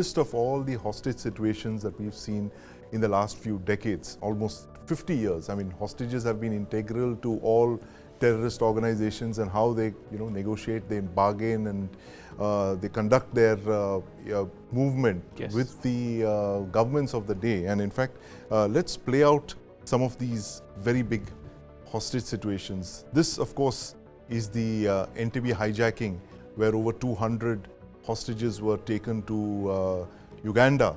list of all the hostage situations that we've seen in the last few decades, almost 50 years. I mean, hostages have been integral to all terrorist organizations and how they, negotiate, they bargain, and they conduct their movement with the governments of the day. And in fact, let's play out some of these very big hostage situations. This, of course, is the Entebbe hijacking, where over 200 hostages were taken to Uganda,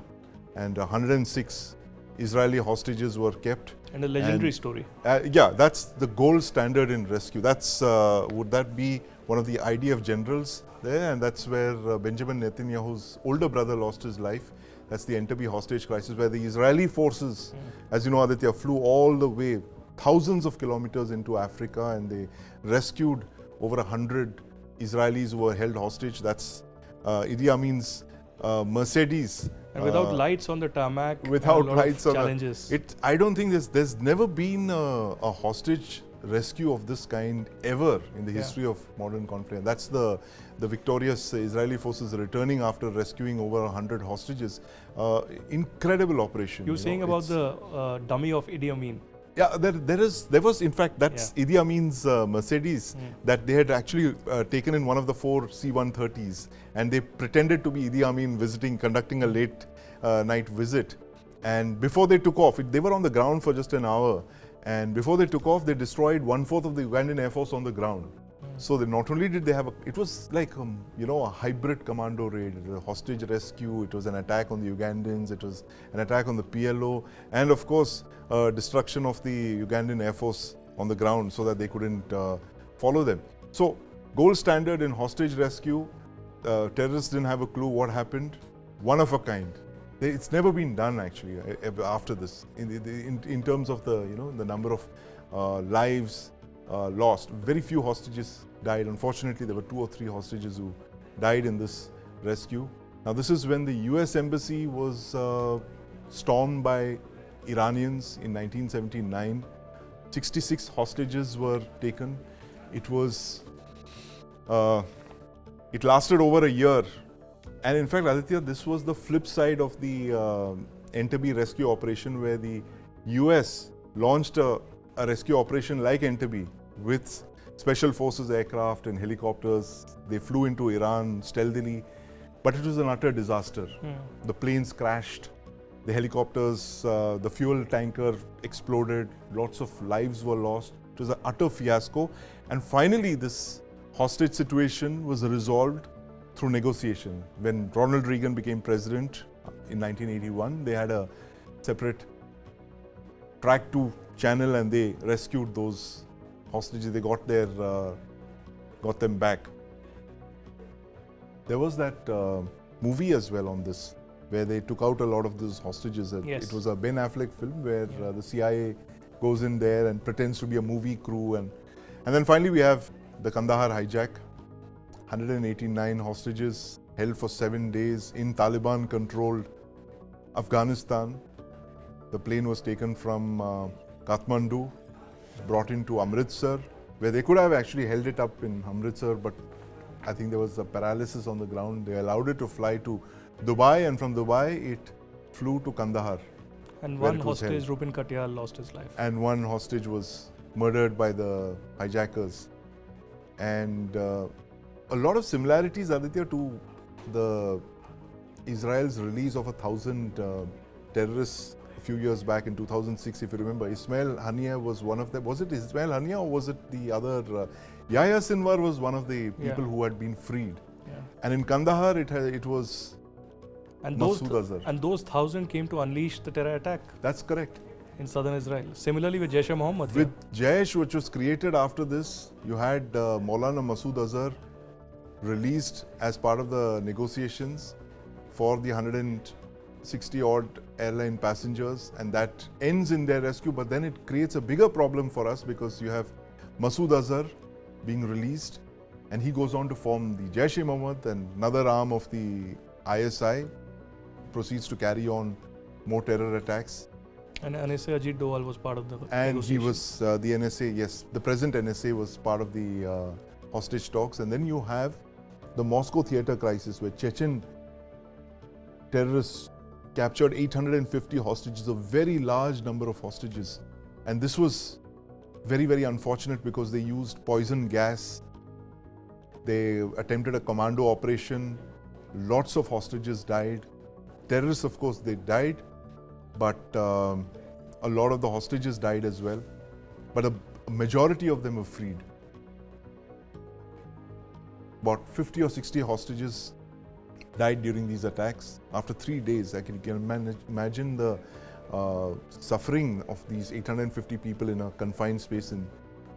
and 106 Israeli hostages were kept. And a legendary story. Yeah, that's the gold standard in rescue. That's would that be one of the IDF generals there? And that's where Benjamin Netanyahu's older brother lost his life. That's the Entebbe hostage crisis, where the Israeli forces, as you know, Aditya, flew all the way, thousands of kilometers into Africa, and they rescued over 100 Israelis who were held hostage. That's Idi Amin's Mercedes. And without lights on the tarmac, without lights on challenges. I don't think there's never been a hostage rescue of this kind ever in the history of modern conflict. That's the victorious Israeli forces returning after rescuing over 100 hostages. Incredible operation. You were saying about the dummy of Idi Amin. Yeah, there was in fact, that's Idi Amin's Mercedes that they had actually taken in one of the 4 C-130s, and they pretended to be Idi Amin conducting a late night visit. And before they took off, they were on the ground for just an hour, and before they took off, they destroyed 1/4 of the Ugandan Air Force on the ground. So they not only did they have it was like a hybrid commando raid, a hostage rescue, it was an attack on the Ugandans, it was an attack on the PLO, and of course destruction of the Ugandan Air Force on the ground so that they couldn't follow them. So gold standard in hostage rescue. Terrorists didn't have a clue what happened. One of a kind. It's never been done actually after this in terms of the number of lives lost. Very few hostages died. Unfortunately, there were 2 or 3 hostages who died in this rescue. Now, this is when the US Embassy was stormed by Iranians in 1979. 66 hostages were taken. It lasted over a year. And in fact, Aditya, this was the flip side of the Entebbe rescue operation, where the US launched a rescue operation like Entebbe with special forces aircraft and helicopters. They flew into Iran stealthily, but it was an utter disaster. The planes crashed, the helicopters, the fuel tanker exploded, lots of lives were lost. It was an utter fiasco. And finally, this hostage situation was resolved through negotiation. When Ronald Reagan became president in 1981, they had a separate track 2 channel, and they rescued those hostages. They got them back. There was that movie as well on this, where they took out a lot of those hostages. It was a Ben Affleck film where the CIA goes in there and pretends to be a movie crew, and then finally we have the Kandahar hijack. 189 hostages held for 7 days in Taliban-controlled Afghanistan. The plane was taken from Kathmandu, brought into Amritsar, where they could have actually held it up in Amritsar, but I think there was a paralysis on the ground. They allowed it to fly to Dubai, and from Dubai it flew to Kandahar. And one hostage, Rupin Katyal, lost his life. And one hostage was murdered by the hijackers. And a lot of similarities, Aditya, to the Israel's release of 1,000 terrorists a few years back in 2006, if you remember. Esmail Ghani was one of them. Was it Esmail Ghani or was it the other? Yahya Sinwar was one of the people who had been freed. And in Kandahar, it was Masood. And those 1,000 came to unleash the terror attack. That's correct. In southern Israel. Similarly with Jaish-e-Mohammed. With Jaish, which was created after this, you had Maulana Masood Azhar released as part of the negotiations for the 160 odd airline passengers, and that ends in their rescue. But then it creates a bigger problem for us, because you have Masood Azhar being released, and he goes on to form the Jaish-e-Mohammed, and another arm of the ISI proceeds to carry on more terror attacks. And NSA Ajit Doval was part of the And he was the NSA, yes, the present NSA was part of the hostage talks. And then you have the Moscow theatre crisis, where Chechen terrorists captured 850 hostages, a very large number of hostages. And this was very, very unfortunate because they used poison gas. They attempted a commando operation. Lots of hostages died. Terrorists, of course, they died, but a lot of the hostages died as well. But a majority of them were freed. About 50 or 60 hostages died during these attacks. After 3 days, you can imagine the suffering of these 850 people in a confined space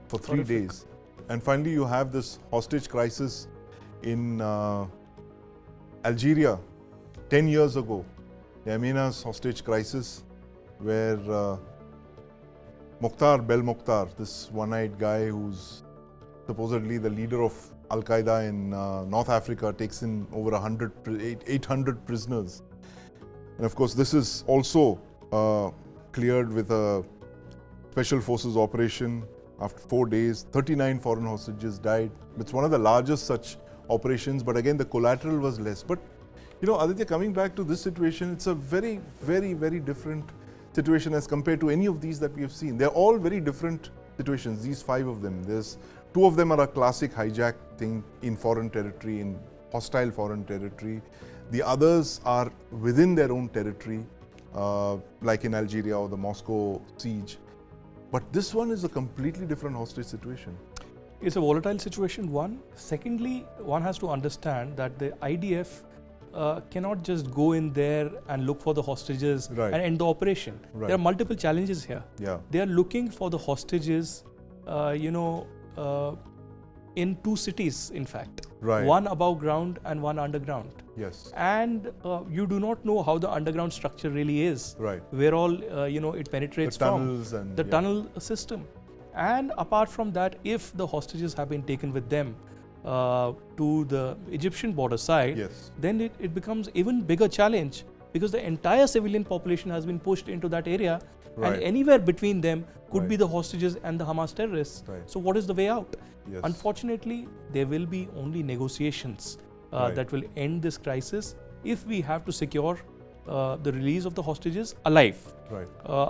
for 3 days. And finally, you have this hostage crisis in Algeria 10 years ago. The Amenas hostage crisis, where Mokhtar, this one-eyed guy who's supposedly the leader of Al-Qaeda in North Africa, takes in over 800 prisoners. And of course, this is also cleared with a special forces operation. After 4 days, 39 foreign hostages died. It's one of the largest such operations, but again, the collateral was less. But, you know, Aditya, coming back to this situation, it's a very, very, very different situation as compared to any of these that we have seen. They're all very different situations, these 5 of them. There's 2 of them are a classic hijack thing in foreign territory, in hostile foreign territory. The others are within their own territory, like in Algeria or the Moscow siege. But this one is a completely different hostage situation. It's a volatile situation, one. Secondly, one has to understand that the IDF cannot just go in there and look for the hostages and end the operation. Right. There are multiple challenges here. Yeah. They are looking for the hostages, in 2 cities, in fact. Right. One above ground and one underground. Yes. And you do not know how the underground structure really is. Right. Where all, it penetrates from. The tunnels and the tunnel system. And apart from that, if the hostages have been taken with them to the Egyptian border side, then it becomes even bigger challenge, because the entire civilian population has been pushed into that area, and anywhere between them could be the hostages and the Hamas terrorists. So what is the way out? Unfortunately, there will be only negotiations that will end this crisis if we have to secure the release of the hostages alive.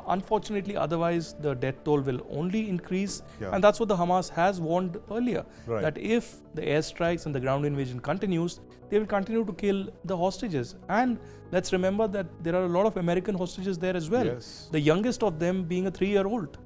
Unfortunately, otherwise the death toll will only increase, and that's what the Hamas has warned earlier, that if the airstrikes and the ground invasion continues, they will continue to kill the hostages. And let's remember that there are a lot of American hostages there as well. The youngest of them being a 3-year-old.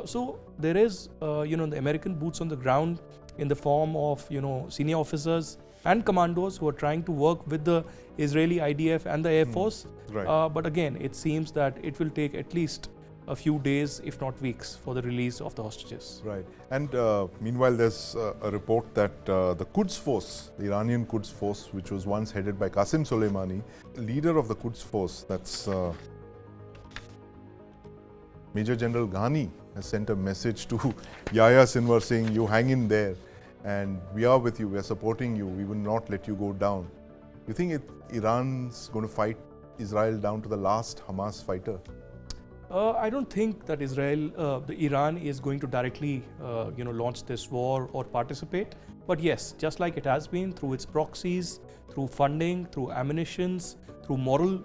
So there is, the American boots on the ground in the form of, senior officers and commandos who are trying to work with the Israeli IDF and the Air Force. But again, it seems that it will take at least a few days, if not weeks, for the release of the hostages. And meanwhile, there's a report that the Quds force, the Iranian Quds force, which was once headed by Qasem Soleimani, leader of the Quds force, that's Major General Ghani, has sent a message to Yahya Sinwar saying, you hang in there, and we are with you, we are supporting you, we will not let you go down. You think Iran's going to fight Israel down to the last Hamas fighter? I don't think that Iran is going to directly, launch this war or participate. But yes, just like it has been through its proxies, through funding, through ammunitions, through moral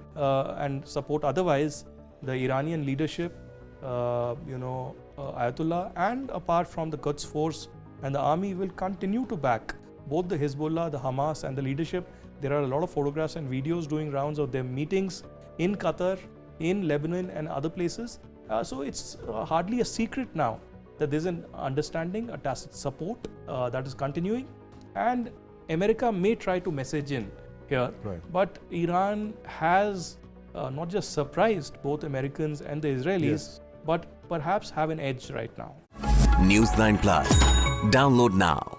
and support otherwise, the Iranian leadership, Ayatollah, and apart from the Quds force and the army will continue to back both the Hezbollah, the Hamas and the leadership. There are a lot of photographs and videos doing rounds of their meetings in Qatar, in Lebanon and other places. So it's hardly a secret now that there's an understanding, a tacit support that is continuing. And America may try to message in here, but Iran has not just surprised both Americans and the Israelis, but perhaps have an edge right now. News9 Plus. Download now.